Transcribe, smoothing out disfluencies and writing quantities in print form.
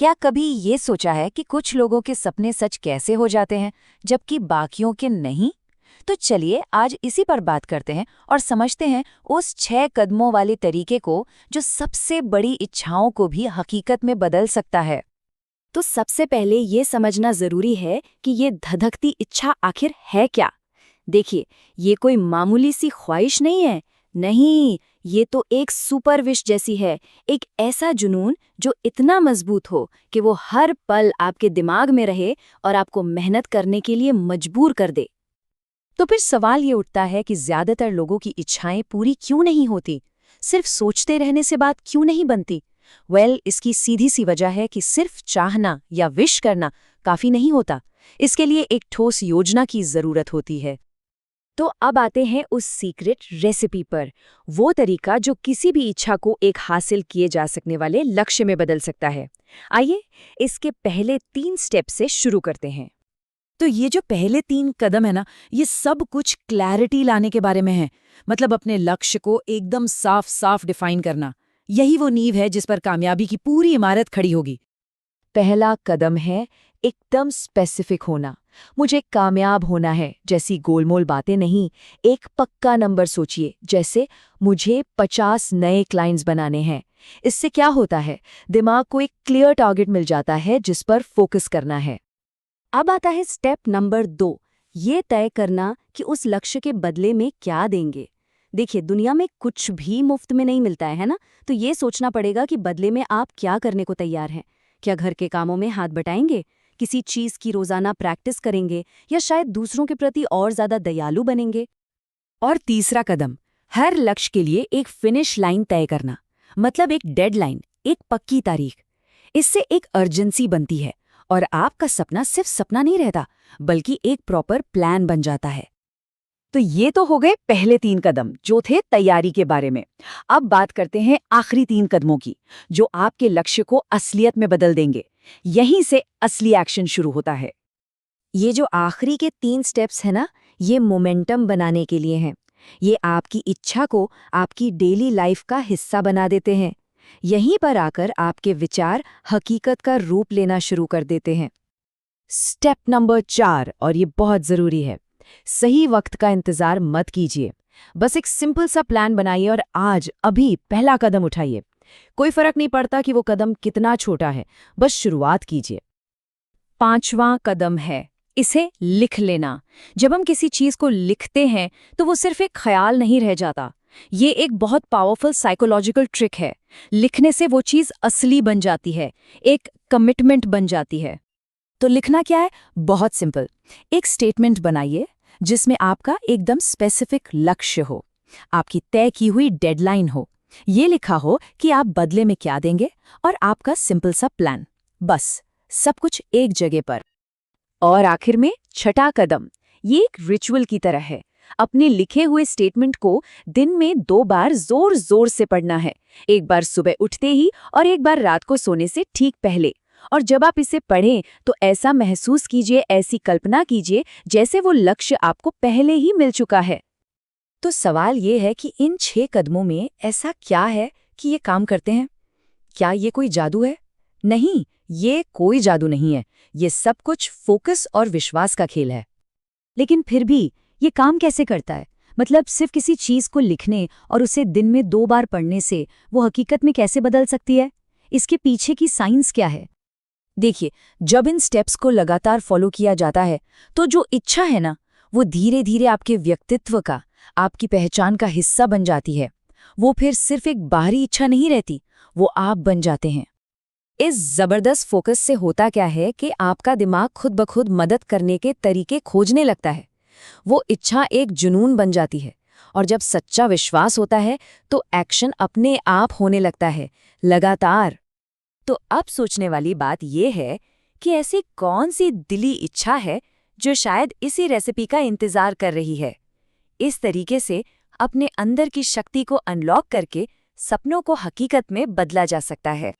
क्या कभी ये सोचा है कि कुछ लोगों के सपने सच कैसे हो जाते हैं जबकि बाकियों के नहीं? तो चलिए आज इसी पर बात करते हैं और समझते हैं उस 6 कदमों वाले तरीके को जो सबसे बड़ी इच्छाओं को भी हकीकत में बदल सकता है। तो सबसे पहले ये समझना जरूरी है कि ये धधकती इच्छा आखिर है क्या। देखिए, ये कोई मामूली सी ख्वाहिश नहीं है। नहीं, ये तो एक सुपर विश जैसी है। एक ऐसा जुनून जो इतना मजबूत हो कि वो हर पल आपके दिमाग में रहे और आपको मेहनत करने के लिए मजबूर कर दे। तो फिर सवाल ये उठता है कि ज्यादातर लोगों की इच्छाएं पूरी क्यों नहीं होती? सिर्फ सोचते रहने से बात क्यों नहीं बनती? इसकी सीधी सी वजह है कि सिर्फ चाहना या विश करना काफी नहीं होता। इसके लिए एक ठोस योजना की जरूरत होती है। तो अब आते हैं उस सीक्रेट रेसिपी पर, वो तरीका जो किसी भी इच्छा को एक हासिल किए जा सकने वाले लक्ष्य में बदल सकता है। आइए इसके पहले 3 स्टेप से शुरू करते हैं। तो ये जो पहले 3 कदम है ना, ये सब कुछ क्लैरिटी लाने के बारे में है। मतलब अपने लक्ष्य को एकदम साफ साफ डिफाइन करना। यही वो नींव है जिस पर कामयाबी की पूरी इमारत खड़ी होगी। पहला कदम है एकदम स्पेसिफिक होना। मुझे कामयाब होना है जैसी गोलमोल बातें नहीं, एक पक्का नंबर सोचिए। जैसे मुझे 50 नए क्लाइंट्स बनाने हैं। इससे क्या होता है, दिमाग को एक क्लियर टारगेट मिल जाता है जिस पर फोकस करना है। अब आता है स्टेप नंबर 2, ये तय करना कि उस लक्ष्य के बदले में क्या देंगे। देखिए, दुनिया में कुछ भी मुफ्त में नहीं मिलता है ना। तो ये सोचना पड़ेगा कि बदले में आप क्या करने को तैयार हैं। क्या घर के कामों में हाथ बटाएंगे, किसी चीज की रोजाना प्रैक्टिस करेंगे, या शायद दूसरों के प्रति और ज्यादा दयालु बनेंगे। और तीसरा कदम, हर लक्ष्य के लिए एक फिनिश लाइन तय करना। मतलब एक डेडलाइन, एक पक्की तारीख। इससे एक अर्जेंसी बनती है और आपका सपना सिर्फ सपना नहीं रहता, बल्कि एक प्रॉपर प्लान बन जाता है। तो ये तो हो गए पहले 3 कदम जो थे तैयारी के बारे में। अब बात करते हैं आखिरी 3 कदमों की, जो आपके लक्ष्य को असलियत में बदल देंगे। यहीं से असली एक्शन शुरू होता है। ये जो आखिरी के 3 स्टेप्स है ना, ये मोमेंटम बनाने के लिए हैं। ये आपकी इच्छा को आपकी डेली लाइफ का हिस्सा बना देते हैं। यहीं पर आकर आपके विचार हकीकत का रूप लेना शुरू कर देते हैं। स्टेप नंबर 4, और ये बहुत जरूरी है। सही वक्त का इंतजार मत कीजिए। बस एक सिंपल सा प्लान बनाइए और आज अभी पहला कदम उठाइए। कोई फर्क नहीं पड़ता कि वो कदम कितना छोटा है, बस शुरुआत कीजिए। 5वां कदम है इसे लिख लेना। जब हम किसी चीज को लिखते हैं तो वो सिर्फ एक ख्याल नहीं रह जाता। ये एक बहुत पावरफुल साइकोलॉजिकल ट्रिक है। लिखने से वो चीज असली बन जाती है, एक कमिटमेंट बन जाती है। तो लिखना क्या है? बहुत सिंपल। एक स्टेटमेंट बनाइए जिसमें आपका एकदम स्पेसिफिक लक्ष्य हो, आपकी तय की हुई डेडलाइन हो, ये लिखा हो कि आप बदले में क्या देंगे, और आपका सिंपल सा प्लान। बस सब कुछ एक जगह पर। और आखिर में 6ठा कदम, ये एक रिचुअल की तरह है। अपने लिखे हुए स्टेटमेंट को दिन में 2 बार जोर जोर से पढ़ना है। एक बार सुबह उठते ही और एक बार रात को सोने से ठीक पहले। और जब आप इसे पढ़ें तो ऐसा महसूस कीजिए, ऐसी कल्पना कीजिए जैसे वो लक्ष्य आपको पहले ही मिल चुका है। तो सवाल ये है कि इन 6 कदमों में ऐसा क्या है कि ये काम करते हैं? क्या ये कोई जादू है? नहीं, ये कोई जादू नहीं है। ये सब कुछ फोकस और विश्वास का खेल है। लेकिन फिर भी ये काम कैसे करता है? मतलब सिर्फ किसी चीज को लिखने और उसे दिन में 2 बार पढ़ने से वो हकीकत में कैसे बदल सकती है? इसके पीछे की साइंस क्या है? देखिए, जब इन स्टेप्स को लगातार फॉलो किया जाता है तो जो इच्छा है ना, वो धीरे धीरे आपके व्यक्तित्व का, आपकी पहचान का हिस्सा बन जाती है। वो फिर सिर्फ एक बाहरी इच्छा नहीं रहती, वो आप बन जाते हैं। इस जबरदस्त फोकस से होता क्या है कि आपका दिमाग खुद ब खुद मदद करने के तरीके खोजने लगता है। वो इच्छा एक जुनून बन जाती है, और जब सच्चा विश्वास होता है तो एक्शन अपने आप होने लगता है, लगातार। तो अब सोचने वाली बात यह है कि ऐसी कौन सी दिली इच्छा है जो शायद इसी रेसिपी का इंतजार कर रही है। इस तरीके से अपने अंदर की शक्ति को अनलॉक करके सपनों को हकीकत में बदला जा सकता है।